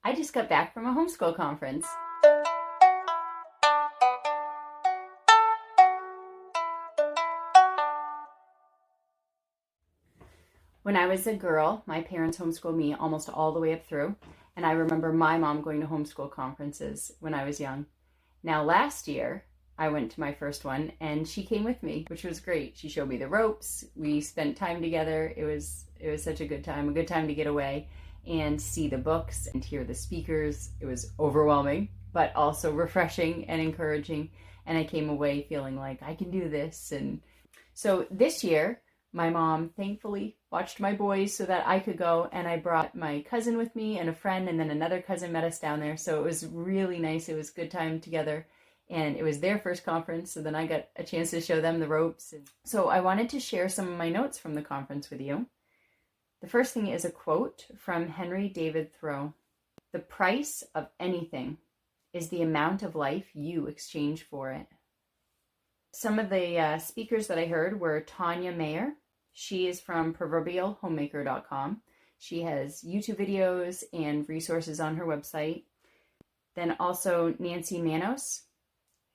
I just got back from a homeschool conference. When I was a girl, my parents homeschooled me almost all the way up through, and I remember my mom going to homeschool conferences when I was young. Now, last year, I went to my first one, and she came with me, which was great. She showed me the ropes. We spent time together. It was such a good time to get away and see the books and hear the speakers. It was overwhelming, but also refreshing and encouraging. And I came away feeling like I can do this. And so this year, my mom thankfully watched my boys so that I could go, and I brought my cousin with me and a friend, and then another cousin met us down there. So it was really nice. It was a good time together, and it was their first conference, so then I got a chance to show them the ropes. So I wanted to share some of my notes from the conference with you. The first thing is a quote from Henry David Thoreau. "The price of anything is the amount of life you exchange for it." Some of the speakers that I heard were Tauna Meyer. She is from Proverbial Homemaker.com. She has YouTube videos and resources on her website. Then also Nancy Manos.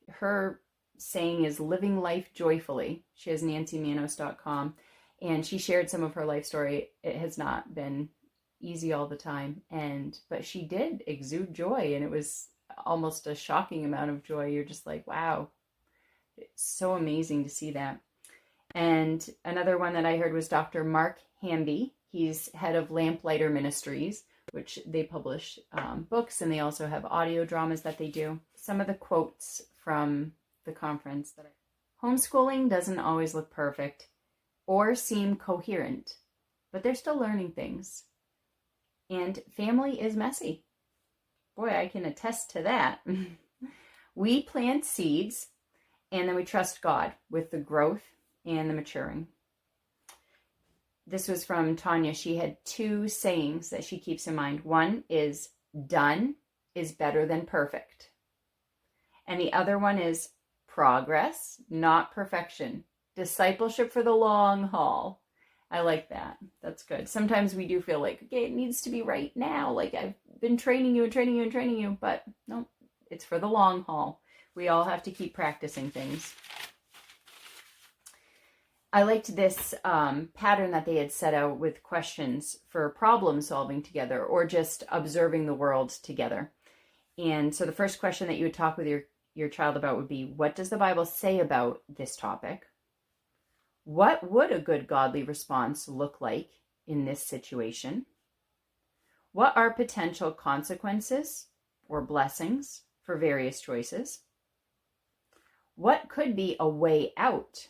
Her saying is living life joyfully. She has nancymanos.com, and she shared some of her life story. It has not been easy all the time, but she did exude joy, and it was almost a shocking amount of joy. You're just like, wow, it's so amazing to see that. And another one that I heard was Dr. Mark Hamby. He's head of Lamplighter Ministries, which they publish books, and they also have audio dramas that they do. Some of the quotes from the conference: homeschooling doesn't always look perfect or seem coherent, but they're still learning things. And family is messy. Boy, I can attest to that. We plant seeds, and then we trust God with the growth and the maturing. This was from Tauna. She had two sayings that she keeps in mind. One is, done is better than perfect. And the other one is, progress, not perfection. Discipleship for the long haul. I like that. That's good. Sometimes we do feel like, okay, it needs to be right now. Like I've been training you, but no, it's for the long haul. We all have to keep practicing things. I liked this pattern that they had set out with questions for problem solving together, or just observing the world together. And so the first question that you would talk with your child about would be, what does the Bible say about this topic? What would a good godly response look like in this situation? What are potential consequences or blessings for various choices? What could be a way out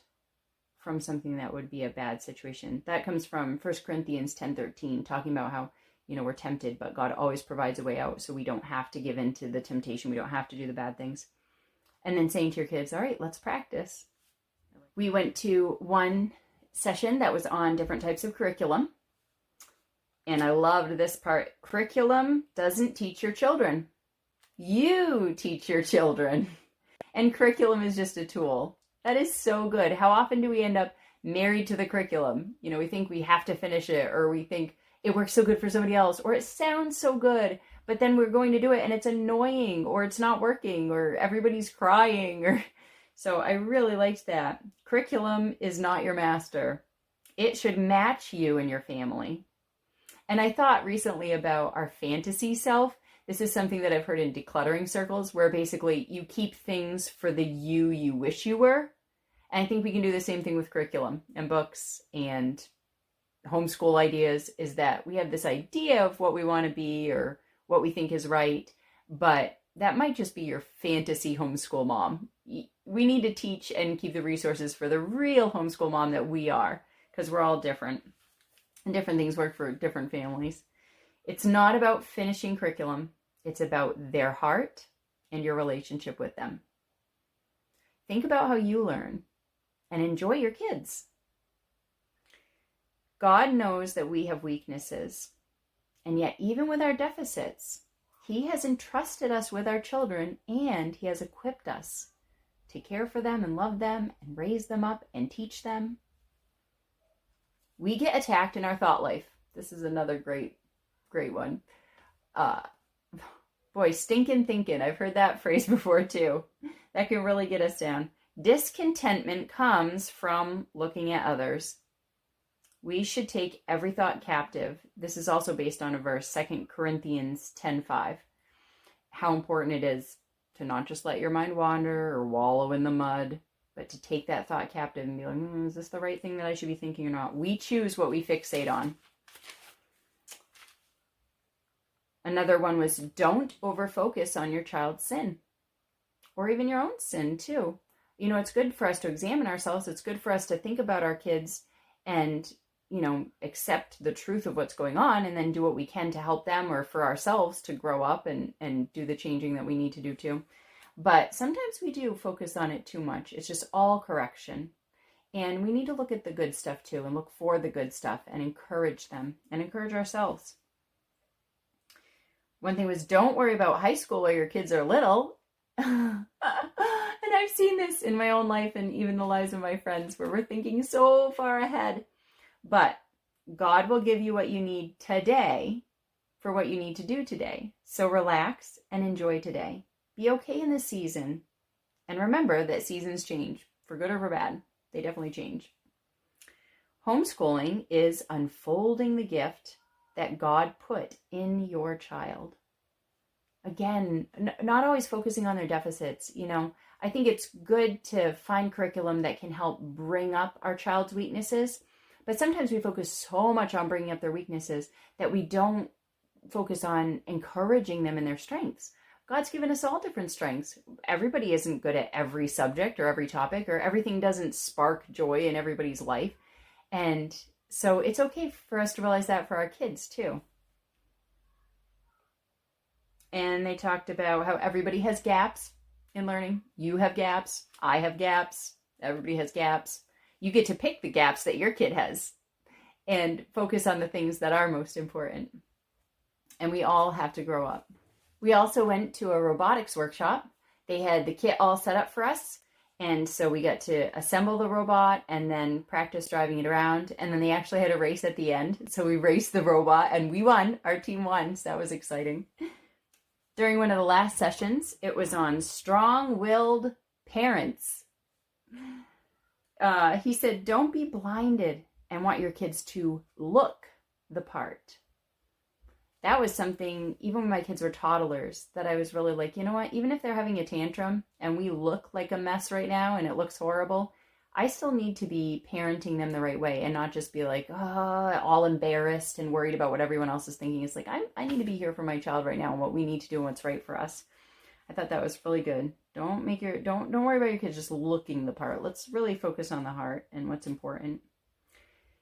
from something that would be a bad situation? That comes from 1 Corinthians 10:13, talking about how, we're tempted, but God always provides a way out, so we don't have to give in to the temptation. We don't have to do the bad things. And then saying to your kids, all right, let's practice. We went to one session that was on different types of curriculum, and I loved this part. Curriculum doesn't teach your children. You teach your children. And curriculum is just a tool. That is so good. How often do we end up married to the curriculum? We think we have to finish it, or we think it works so good for somebody else, or it sounds so good, but then we're going to do it and it's annoying, or it's not working, or everybody's crying. So I really liked that. Curriculum is not your master. It should match you and your family. And I thought recently about our fantasy self. This is something that I've heard in decluttering circles, where basically you keep things for the you wish you were. And I think we can do the same thing with curriculum and books and homeschool ideas, is that we have this idea of what we want to be or what we think is right, but that might just be your fantasy homeschool mom. We need to teach and keep the resources for the real homeschool mom that we are, because we're all different, and different things work for different families. It's not about finishing curriculum. It's about their heart and your relationship with them. Think about how you learn and enjoy your kids. God knows that we have weaknesses, and yet even with our deficits, He has entrusted us with our children, and He has equipped us to care for them and love them and raise them up and teach them. We get attacked in our thought life. This is another great one. Boy, stinking thinking. I've heard that phrase before too. That can really get us down. Discontentment comes from looking at others. We should take every thought captive. This is also based on a verse, 2 Corinthians 10:5. How important it is to not just let your mind wander or wallow in the mud, but to take that thought captive and be like, is this the right thing that I should be thinking or not? We choose what we fixate on. Another one was, don't overfocus on your child's sin, or even your own sin too. You know, it's good for us to examine ourselves. It's good for us to think about our kids and, you know, accept the truth of what's going on and then do what we can to help them or for ourselves to grow up and do the changing that we need to do too. But sometimes we do focus on it too much. It's just all correction. And we need to look at the good stuff too and look for the good stuff and encourage them and encourage ourselves. One thing was, don't worry about high school while your kids are little. And I've seen this in my own life and even the lives of my friends where we're thinking so far ahead. But God will give you what you need today for what you need to do today. So relax and enjoy today. Be okay in this season. And remember that seasons change, for good or for bad. They definitely change. Homeschooling is unfolding the gift that God put in your child. Again, not always focusing on their deficits. You know, I think it's good to find curriculum that can help bring up our child's weaknesses. But sometimes we focus so much on bringing up their weaknesses that we don't focus on encouraging them in their strengths. God's given us all different strengths. Everybody isn't good at every subject or every topic, or everything doesn't spark joy in everybody's life. And so it's okay for us to realize that for our kids too. And they talked about how everybody has gaps in learning. You have gaps. I have gaps. Everybody has gaps. You get to pick the gaps that your kid has and focus on the things that are most important. And we all have to grow up. We also went to a robotics workshop. They had the kit all set up for us. And so we got to assemble the robot and then practice driving it around. And then they actually had a race at the end. So we raced the robot and we won. Our team won. So that was exciting. During one of the last sessions, it was on strong-willed parents. He said, don't be blinded and want your kids to look the part. That was something, even when my kids were toddlers, that I was really like, you know what, even if they're having a tantrum and we look like a mess right now and it looks horrible, I still need to be parenting them the right way and not just be like, all embarrassed and worried about what everyone else is thinking. It's like, I need to be here for my child right now and what we need to do and what's right for us. I thought that was really good. Don't worry about your kids just looking the part. Let's really focus on the heart and what's important.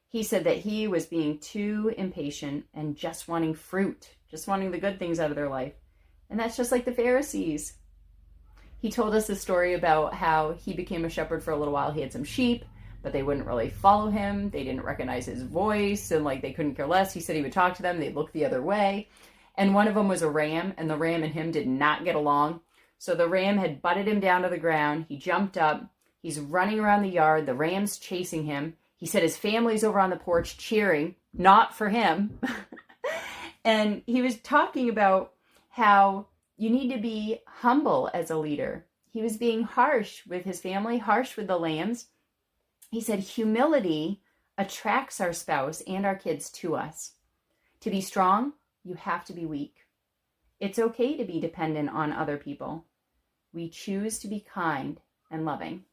He said that he was being too impatient and just wanting fruit, just wanting the good things out of their life. And that's just like the Pharisees. He told us a story about how he became a shepherd for a little while. He had some sheep, but they wouldn't really follow him. They didn't recognize his voice and like they couldn't care less. He said he would talk to them. They'd look the other way. And one of them was a ram, and the ram and him did not get along. So the ram had butted him down to the ground. He jumped up. He's running around the yard. The ram's chasing him. He said his family's over on the porch cheering, not for him. And he was talking about how you need to be humble as a leader. He was being harsh with his family, harsh with the lambs. He said humility attracts our spouse and our kids to us. To be strong, you have to be weak. It's okay to be dependent on other people. We choose to be kind and loving,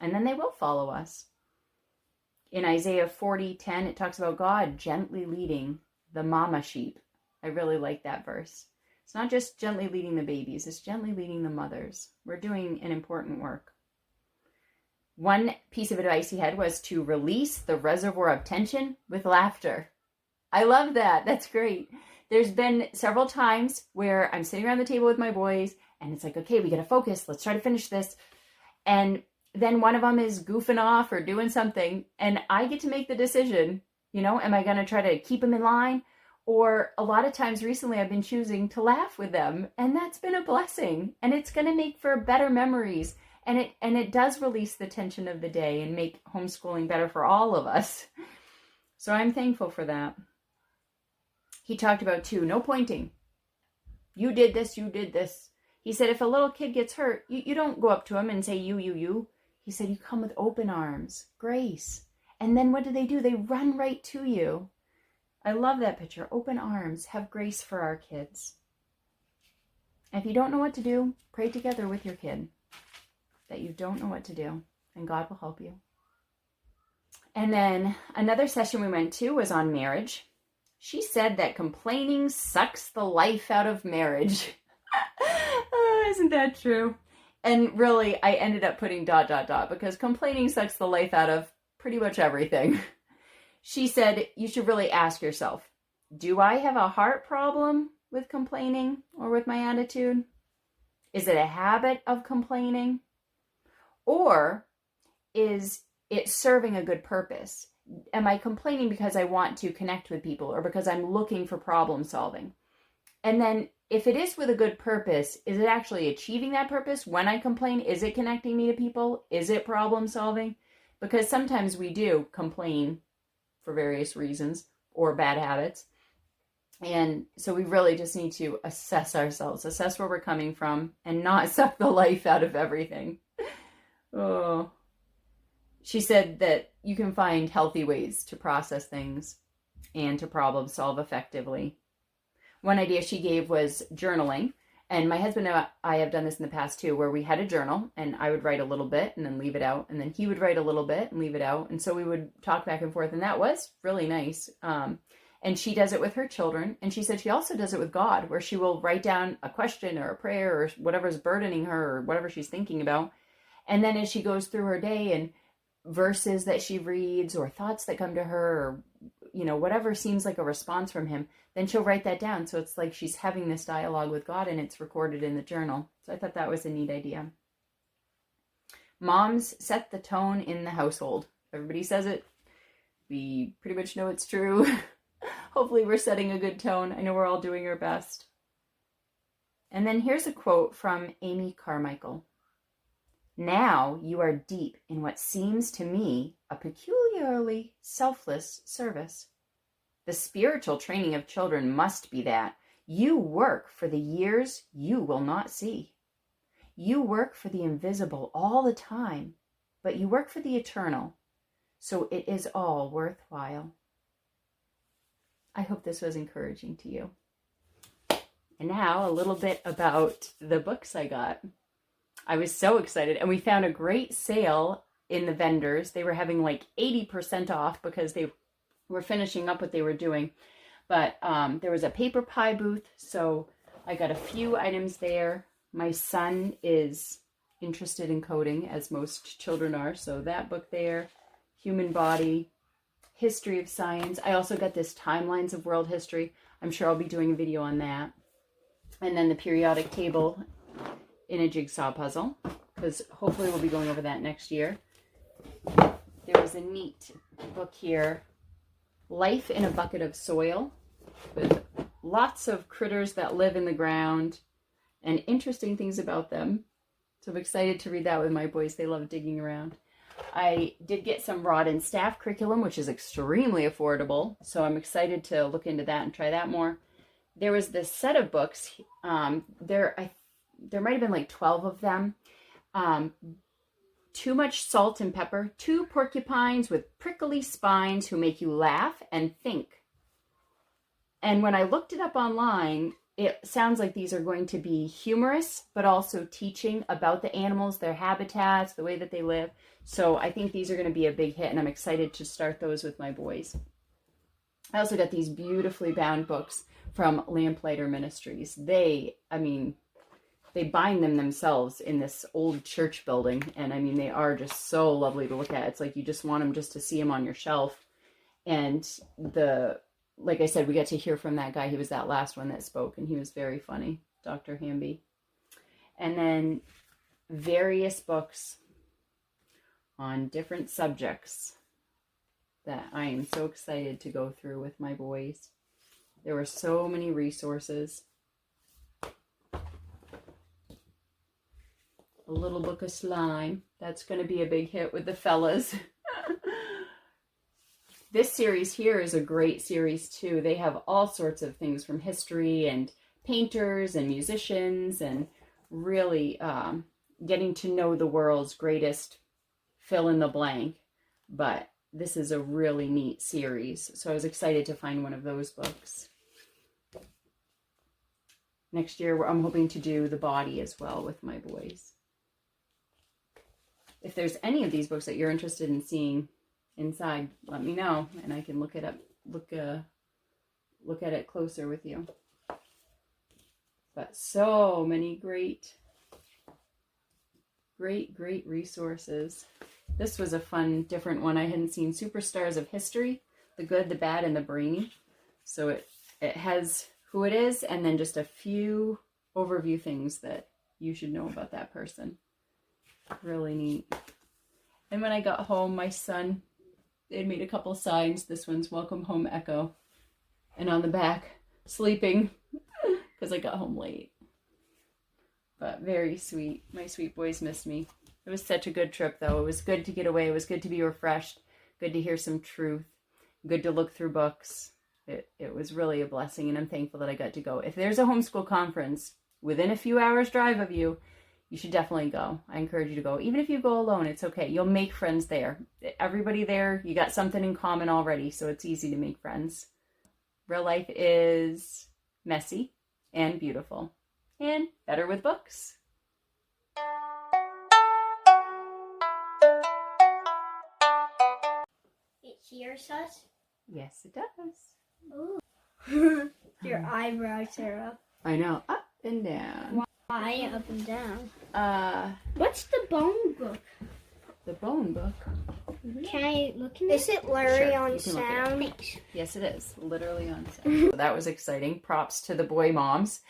and then they will follow us. In Isaiah 40:10, it talks about God gently leading the mama sheep. I really like that verse. It's not just gently leading the babies, it's gently leading the mothers. We're doing an important work. One piece of advice he had was to release the reservoir of tension with laughter. I love that. That's great. There's been several times where I'm sitting around the table with my boys and it's like, okay, we got to focus. Let's try to finish this. And then one of them is goofing off or doing something, and I get to make the decision, am I going to try to keep them in line? Or a lot of times recently I've been choosing to laugh with them, and that's been a blessing, and it's going to make for better memories. And it does release the tension of the day and make homeschooling better for all of us. So I'm thankful for that. He talked about too, no pointing. You did this, you did this. He said, if a little kid gets hurt, you don't go up to him and say, you. He said, you come with open arms, grace. And then what do? They run right to you. I love that picture. Open arms, have grace for our kids. If you don't know what to do, pray together with your kid that you don't know what to do, and God will help you. And then another session we went to was on marriage. She said that complaining sucks the life out of marriage. Oh, isn't that true? And really, I ended up putting ... because complaining sucks the life out of pretty much everything. She said, you should really ask yourself, do I have a heart problem with complaining or with my attitude? Is it a habit of complaining? Or is it serving a good purpose? Am I complaining because I want to connect with people or because I'm looking for problem solving? And then if it is with a good purpose, is it actually achieving that purpose? When I complain, is it connecting me to people? Is it problem solving? Because sometimes we do complain for various reasons or bad habits. And so we really just need to assess ourselves, assess where we're coming from, and not suck the life out of everything. Oh. She said that you can find healthy ways to process things and to problem solve effectively. One idea she gave was journaling. And my husband and I have done this in the past too, where we had a journal and I would write a little bit and then leave it out. And then he would write a little bit and leave it out. And so we would talk back and forth. And that was really nice. And she does it with her children. And she said she also does it with God, where she will write down a question or a prayer or whatever's burdening her or whatever she's thinking about. And then as she goes through her day and verses that she reads or thoughts that come to her or, whatever seems like a response from him, then she'll write that down. So it's like she's having this dialogue with God and it's recorded in the journal. So I thought that was a neat idea. Moms set the tone in the household. Everybody says it. We pretty much know it's true. Hopefully we're setting a good tone. I know we're all doing our best. And then here's a quote from Amy Carmichael. Now you are deep in what seems to me a peculiarly selfless service. The spiritual training of children must be that you work for the years you will not see. You work for the invisible all the time, but you work for the eternal, so it is all worthwhile. I hope this was encouraging to you. And now a little bit about the books I got. I was so excited, and we found a great sale in the vendors. They were having like 80% off because they were finishing up what they were doing. But there was a paper pie booth, so I got a few items there. My son is interested in coding, as most children are, so that book there, Human Body, History of Science. I also got this Timelines of World History. I'm sure I'll be doing a video on that. And then the periodic table in a jigsaw puzzle, because hopefully we'll be going over that next year. There was a neat book here, Life in a Bucket of Soil, with lots of critters that live in the ground and interesting things about them. So I'm excited to read that with my boys. They love digging around. I did get some Rod and Staff curriculum, which is extremely affordable. So I'm excited to look into that and try that more. There was this set of books. There might have been like 12 of them. Too Much Salt and Pepper, 2 porcupines with prickly spines who make you laugh and think. And when I looked it up online, it sounds like these are going to be humorous, but also teaching about the animals, their habitats, the way that they live. So I think these are going to be a big hit, and I'm excited to start those with my boys. I also got these beautifully bound books from Lamplighter Ministries. They bind them themselves in this old church building. And they are just so lovely to look at. It's like you just want them just to see them on your shelf. And like I said, we got to hear from that guy. He was that last one that spoke, and he was very funny, Dr. Hamby. And then various books on different subjects that I am so excited to go through with my boys. There were so many resources. A little book of slime. That's going to be a big hit with the fellas. This series here is a great series too. They have all sorts of things from history and painters and musicians and really getting to know the world's greatest fill in the blank. But this is a really neat series, so I was excited to find one of those books. Next year, I'm hoping to do the body as well with my boys. If there's any of these books that you're interested in seeing inside, let me know, and I can look it up, look at it closer with you. But so many great resources. This was a fun, different one I hadn't seen. Superstars of History, the Good, the Bad, and the Brainy. So it has who it is, and then just a few overview things that you should know about that person. Really neat. And when I got home, my son, they made a couple signs. This one's Welcome Home Echo. And on the back, sleeping, because I got home late. But very sweet. My sweet boys missed me. It was such a good trip, though. It was good to get away. It was good to be refreshed. Good to hear some truth. Good to look through books. It was really a blessing, and I'm thankful that I got to go. If there's a homeschool conference within a few hours drive of you, you should definitely go. I encourage you to go. Even if you go alone, it's okay. You'll make friends there. Everybody there, you got something in common already, so it's easy to make friends. Real life is messy and beautiful, and better with books. It hears us? Yes, it does. Ooh. Your eyebrows are up. I know. Up and down. Why up and down? What's the bone book? The bone book. Can I look in it? Is it literally on sound? Yes, it is. Literally on sound. So that was exciting. Props to the boy moms.